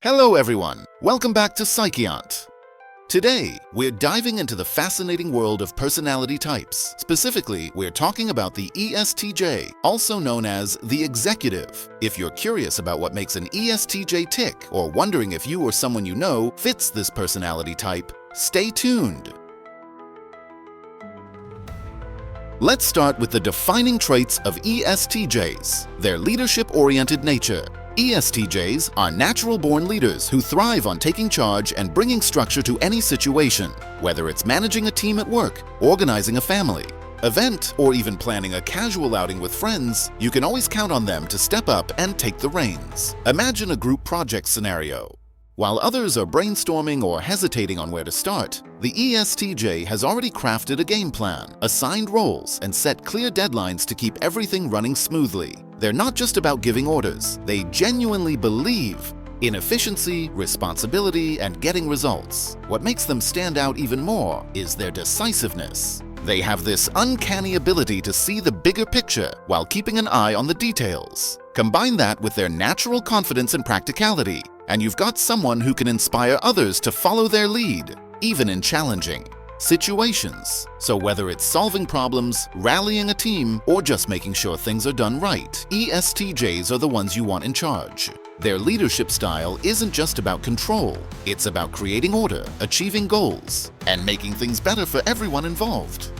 Hello everyone, welcome back to PSYCHIANT. Today, we're diving into the fascinating world of personality types. Specifically, we're talking about the estj, also known as the executive. If you're curious about what makes an estj tick, or wondering if you or someone you know fits this personality type, stay tuned. Let's start with the defining traits of estjs, their leadership-oriented nature. estjs are natural-born leaders who thrive on taking charge and bringing structure to any situation, whether it's managing a team at work, organizing a family, event, or even planning a casual outing with friends. You can always count on them to step up and take the reins. Imagine a group project scenario. While others are brainstorming or hesitating on where to start, the estj has already crafted a game plan, assigned roles, and set clear deadlines to keep everything running smoothly. They're not just about giving orders, they genuinely believe in efficiency, responsibility, and getting results. What makes them stand out even more is their decisiveness. They have this uncanny ability to see the bigger picture while keeping an eye on the details. Combine that with their natural confidence and practicality, and you've got someone who can inspire others to follow their lead, even in challenging situations. So whether it's solving problems, rallying a team, or just making sure things are done right, estjs are the ones you want in charge. Their leadership style isn't just about control, it's about creating order, achieving goals, and making things better for everyone involved.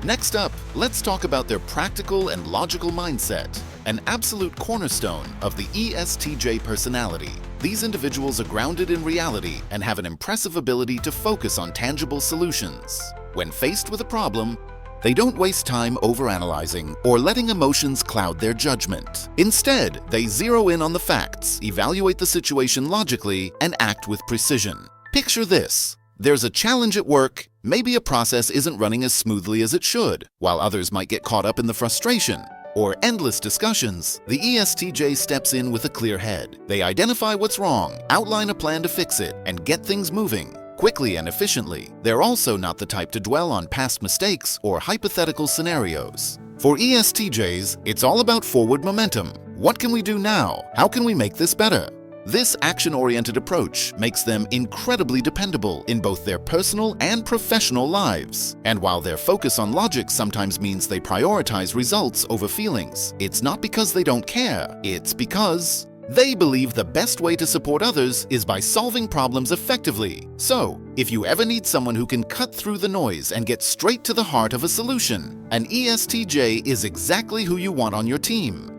Next up, let's talk about their practical and logical mindset, an absolute cornerstone of the estj personality. These individuals are grounded in reality and have an impressive ability to focus on tangible solutions. When faced with a problem, they don't waste time overanalyzing or letting emotions cloud their judgment. Instead, they zero in on the facts, evaluate the situation logically, and act with precision. Picture this. There's a challenge at work. Maybe a process isn't running as smoothly as it should, while others might get caught up in the frustration or endless discussions. The estj steps in with a clear head. They identify what's wrong, outline a plan to fix it, and get things moving quickly and efficiently. They're also not the type to dwell on past mistakes or hypothetical scenarios. For estjs, it's all about forward momentum. What can we do now? How can we make this better? This action-oriented approach makes them incredibly dependable in both their personal and professional lives. And while their focus on logic sometimes means they prioritize results over feelings, it's not because they don't care, it's because they believe the best way to support others is by solving problems effectively. So, if you ever need someone who can cut through the noise and get straight to the heart of a solution, an estj is exactly who you want on your team.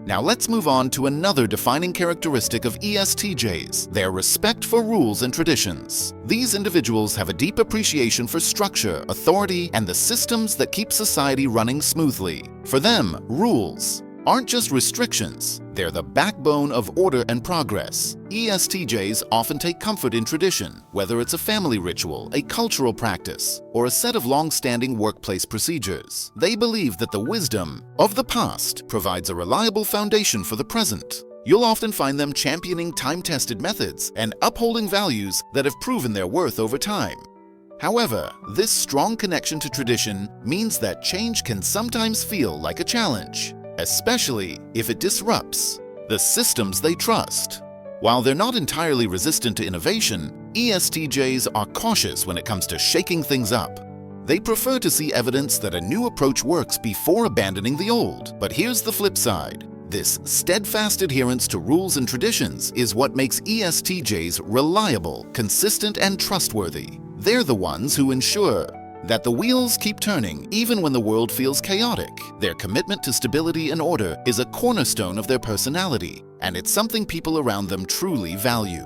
Now let's move on to another defining characteristic of estjs, their respect for rules and traditions. These individuals have a deep appreciation for structure, authority, and the systems that keep society running smoothly. For them, rules aren't just restrictions, they're the backbone of order and progress. estjs often take comfort in tradition, whether it's a family ritual, a cultural practice, or a set of long-standing workplace procedures. They believe that the wisdom of the past provides a reliable foundation for the present. You'll often find them championing time-tested methods and upholding values that have proven their worth over time. However, this strong connection to tradition means that change can sometimes feel like a challenge, especially if it disrupts the systems they trust. While they're not entirely resistant to innovation, estjs are cautious when it comes to shaking things up. They prefer to see evidence that a new approach works before abandoning the old. But here's the flip side. This steadfast adherence to rules and traditions is what makes estjs reliable, consistent, and trustworthy. They're the ones who ensure that the wheels keep turning even when the world feels chaotic. Their commitment to stability and order is a cornerstone of their personality, and it's something people around them truly value.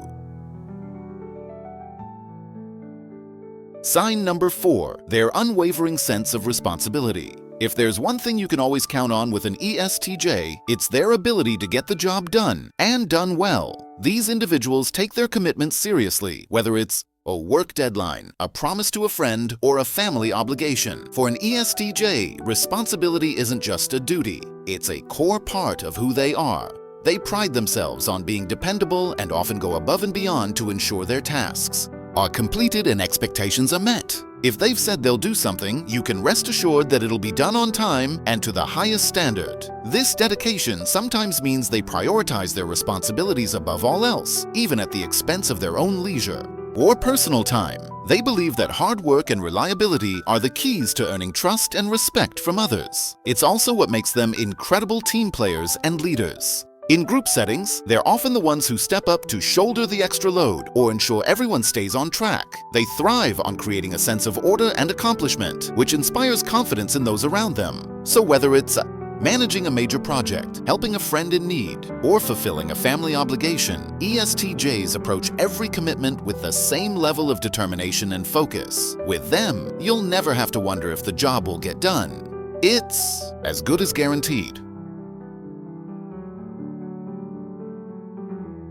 Sign number 4, their unwavering sense of responsibility. If there's one thing you can always count on with an estj, it's their ability to get the job done, and done well. These individuals take their commitments seriously, whether it's a work deadline, a promise to a friend, or a family obligation. For an estj, responsibility isn't just a duty, it's a core part of who they are. They pride themselves on being dependable and often go above and beyond to ensure their tasks are completed and expectations are met. If they've said they'll do something, you can rest assured that it'll be done on time and to the highest standard. This dedication sometimes means they prioritize their responsibilities above all else, even at the expense of their own leisure or personal time. They believe that hard work and reliability are the keys to earning trust and respect from others. It's also what makes them incredible team players and leaders. In group settings, they're often the ones who step up to shoulder the extra load or ensure everyone stays on track. They thrive on creating a sense of order and accomplishment, which inspires confidence in those around them. So whether it's managing a major project, helping a friend in need, or fulfilling a family obligation, ESTJs approach every commitment with the same level of determination and focus. With them, you'll never have to wonder if the job will get done. It's as good as guaranteed.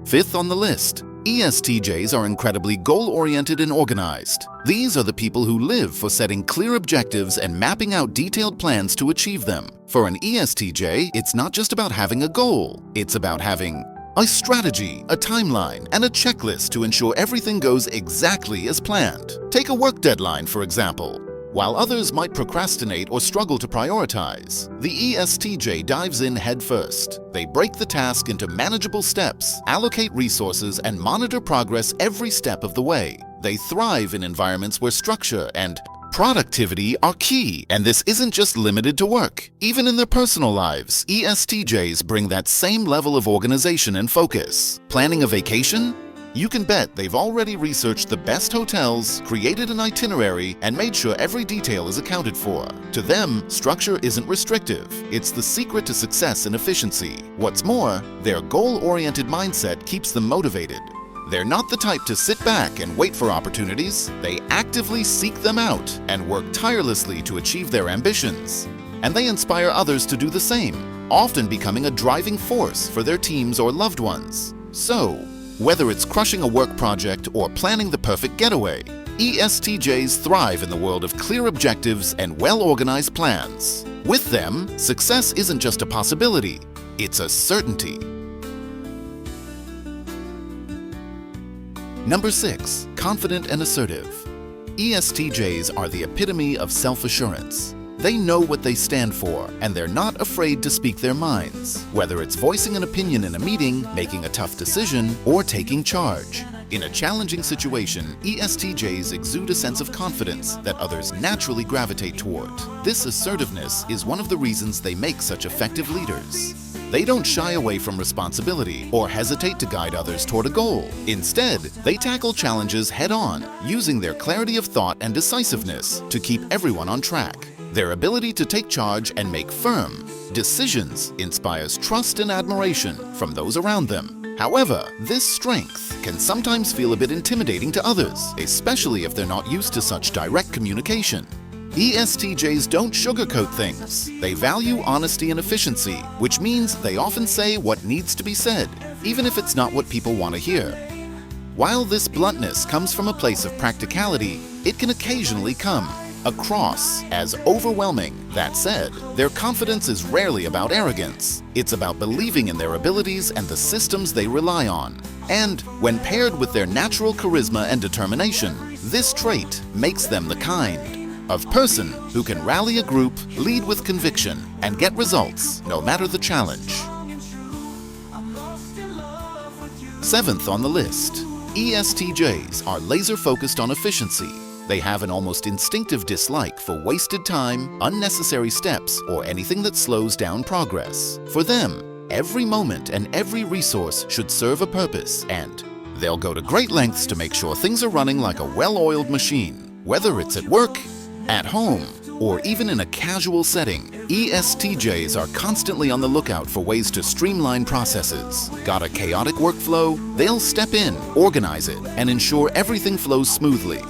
Fifth on the list, ESTJs are incredibly goal-oriented and organized. These are the people who live for setting clear objectives and mapping out detailed plans to achieve them. For an ESTJ, it's not just about having a goal. It's about having a strategy, a timeline, and a checklist to ensure everything goes exactly as planned. Take a work deadline, for example. While others might procrastinate or struggle to prioritize, the ESTJ dives in headfirst. They break the task into manageable steps, allocate resources, and monitor progress every step of the way. They thrive in environments where structure and productivity are key, and this isn't just limited to work. Even in their personal lives, ESTJs bring that same level of organization and focus. Planning a vacation? You can bet they've already researched the best hotels, created an itinerary, and made sure every detail is accounted for. To them, structure isn't restrictive. It's the secret to success and efficiency. What's more, their goal-oriented mindset keeps them motivated. They're not the type to sit back and wait for opportunities. They actively seek them out and work tirelessly to achieve their ambitions. And they inspire others to do the same, often becoming a driving force for their teams or loved ones. So, whether it's crushing a work project or planning the perfect getaway, ESTJs thrive in the world of clear objectives and well-organized plans. With them, success isn't just a possibility, it's a certainty. Number 6. Confident and assertive. ESTJs are the epitome of self-assurance. They know what they stand for, and they're not afraid to speak their minds, whether it's voicing an opinion in a meeting, making a tough decision, or taking charge. In a challenging situation, ESTJs exude a sense of confidence that others naturally gravitate toward. This assertiveness is one of the reasons they make such effective leaders. They don't shy away from responsibility or hesitate to guide others toward a goal. Instead, they tackle challenges head-on, using their clarity of thought and decisiveness to keep everyone on track. Their ability to take charge and make firm decisions inspires trust and admiration from those around them. However, this strength can sometimes feel a bit intimidating to others, especially if they're not used to such direct communication. ESTJs don't sugarcoat things. They value honesty and efficiency, which means they often say what needs to be said, even if it's not what people want to hear. While this bluntness comes from a place of practicality, it can occasionally come across as overwhelming. That said, their confidence is rarely about arrogance. It's about believing in their abilities and the systems they rely on. And when paired with their natural charisma and determination, this trait makes them the kind of person who can rally a group, lead with conviction, and get results no matter the challenge. 7th on the list, ESTJs are laser-focused on efficiency. They have an almost instinctive dislike for wasted time, unnecessary steps, or anything that slows down progress. For them, every moment and every resource should serve a purpose, and they'll go to great lengths to make sure things are running like a well-oiled machine. Whether it's at work, at home, or even in a casual setting, ESTJs are constantly on the lookout for ways to streamline processes. Got a chaotic workflow? They'll step in, organize it, and ensure everything flows smoothly.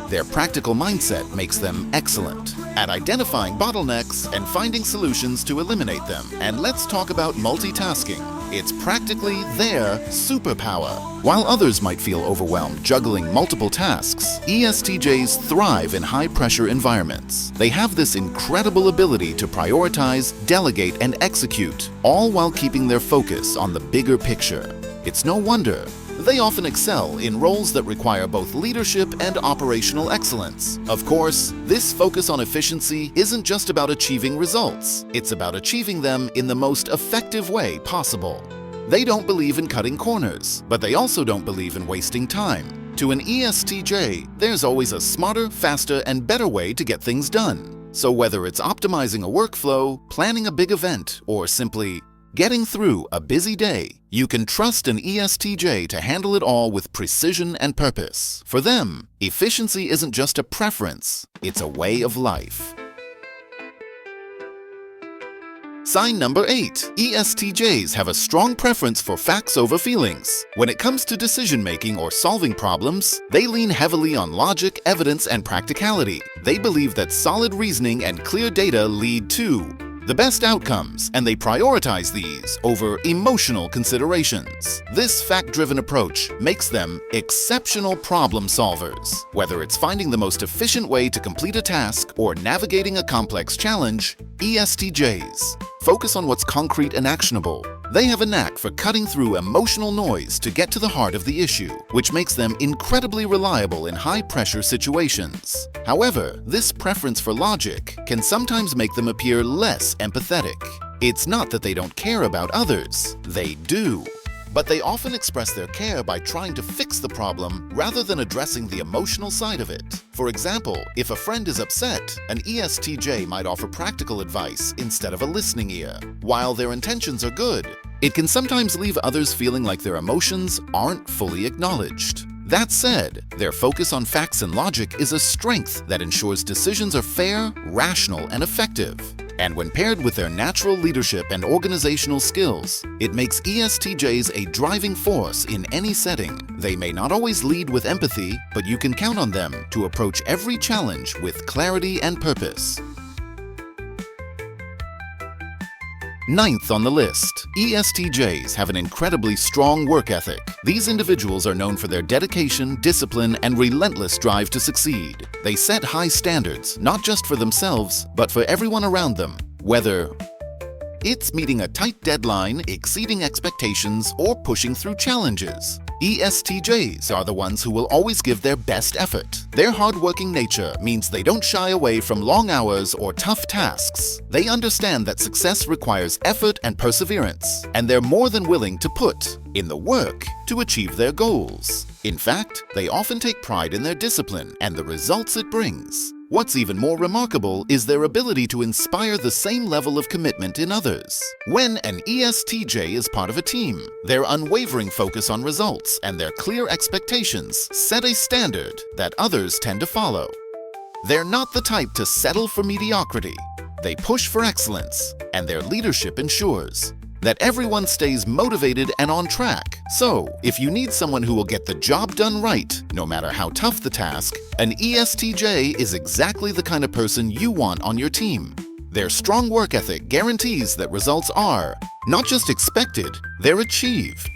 Their practical mindset makes them excellent at identifying bottlenecks and finding solutions to eliminate them. And let's talk about multitasking. It's practically their superpower. While others might feel overwhelmed juggling multiple tasks, ESTJs thrive in high-pressure environments. They have this incredible ability to prioritize, delegate, and execute, all while keeping their focus on the bigger picture. It's no wonder They often excel in roles that require both leadership and operational excellence. Of course, this focus on efficiency isn't just about achieving results. It's about achieving them in the most effective way possible. They don't believe in cutting corners, but they also don't believe in wasting time. To an ESTJ, there's always a smarter, faster, and better way to get things done. So whether it's optimizing a workflow, planning a big event, or simply getting through a busy day, you can trust an ESTJ to handle it all with precision and purpose. For them, efficiency isn't just a preference, it's a way of life. Sign number 8. ESTJs have a strong preference for facts over feelings. When it comes to decision-making or solving problems, they lean heavily on logic, evidence, and practicality. They believe that solid reasoning and clear data lead to the best outcomes, and they prioritize these over emotional considerations. This fact-driven approach makes them exceptional problem solvers. Whether it's finding the most efficient way to complete a task or navigating a complex challenge, ESTJs focus on what's concrete and actionable. They have a knack for cutting through emotional noise to get to the heart of the issue, which makes them incredibly reliable in high-pressure situations. However, this preference for logic can sometimes make them appear less empathetic. It's not that they don't care about others, they do. But they often express their care by trying to fix the problem rather than addressing the emotional side of it. For example, if a friend is upset, an ESTJ might offer practical advice instead of a listening ear. While their intentions are good, it can sometimes leave others feeling like their emotions aren't fully acknowledged. That said, their focus on facts and logic is a strength that ensures decisions are fair, rational, and effective. And when paired with their natural leadership and organizational skills, it makes ESTJs a driving force in any setting. They may not always lead with empathy, but you can count on them to approach every challenge with clarity and purpose. 9th on the list, ESTJs have an incredibly strong work ethic. These individuals are known for their dedication, discipline, and relentless drive to succeed. They set high standards, not just for themselves, but for everyone around them, whether it's meeting a tight deadline, exceeding expectations, or pushing through challenges. ESTJs are the ones who will always give their best effort. Their hardworking nature means they don't shy away from long hours or tough tasks. They understand that success requires effort and perseverance, and they're more than willing to put in the work to achieve their goals. In fact, they often take pride in their discipline and the results it brings. What's even more remarkable is their ability to inspire the same level of commitment in others. When an ESTJ is part of a team, their unwavering focus on results and their clear expectations set a standard that others tend to follow. They're not the type to settle for mediocrity. They push for excellence, and their leadership ensures that everyone stays motivated and on track. So, if you need someone who will get the job done right, no matter how tough the task, an ESTJ is exactly the kind of person you want on your team. Their strong work ethic guarantees that results are not just expected, they're achieved.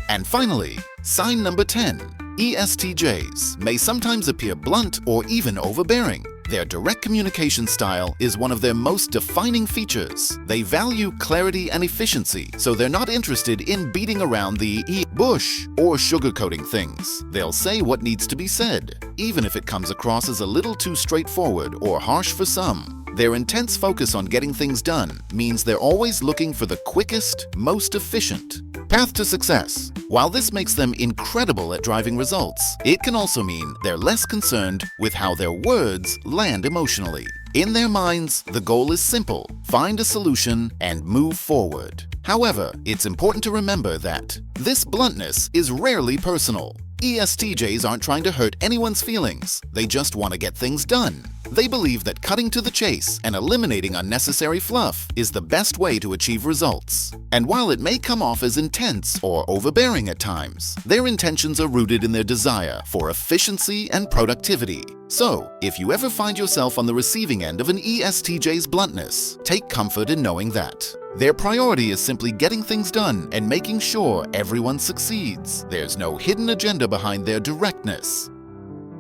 And finally, sign number 10. ESTJs may sometimes appear blunt or even overbearing. Their direct communication style is one of their most defining features. They value clarity and efficiency, so they're not interested in beating around the bush or sugarcoating things. They'll say what needs to be said, even if it comes across as a little too straightforward or harsh for some. Their intense focus on getting things done means they're always looking for the quickest, most efficient path to success. While this makes them incredible at driving results, it can also mean they're less concerned with how their words land emotionally. In their minds, the goal is simple: find a solution and move forward. However, it's important to remember that this bluntness is rarely personal. ESTJs aren't trying to hurt anyone's feelings, they just want to get things done. They believe that cutting to the chase and eliminating unnecessary fluff is the best way to achieve results. And while it may come off as intense or overbearing at times, their intentions are rooted in their desire for efficiency and productivity. So, if you ever find yourself on the receiving end of an ESTJ's bluntness, take comfort in knowing that their priority is simply getting things done and making sure everyone succeeds. There's no hidden agenda behind their directness.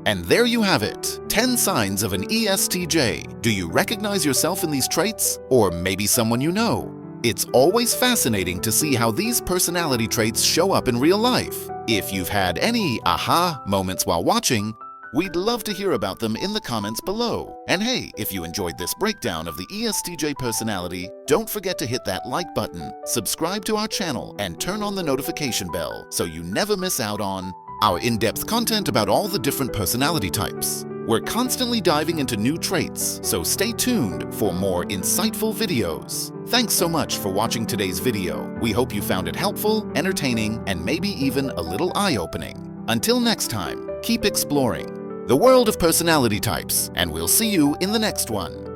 And there you have it, 10 signs of an ESTJ. Do you recognize yourself in these traits? Or maybe someone you know? It's always fascinating to see how these personality traits show up in real life. If you've had any aha moments while watching, we'd love to hear about them in the comments below. And hey, if you enjoyed this breakdown of the ESTJ personality, don't forget to hit that like button, subscribe to our channel, and turn on the notification bell so you never miss out on our in-depth content about all the different personality types. We're constantly diving into new traits, so stay tuned for more insightful videos. Thanks so much for watching today's video. We hope you found it helpful, entertaining, and maybe even a little eye-opening. Until next time, keep exploring the world of personality types, and we'll see you in the next one.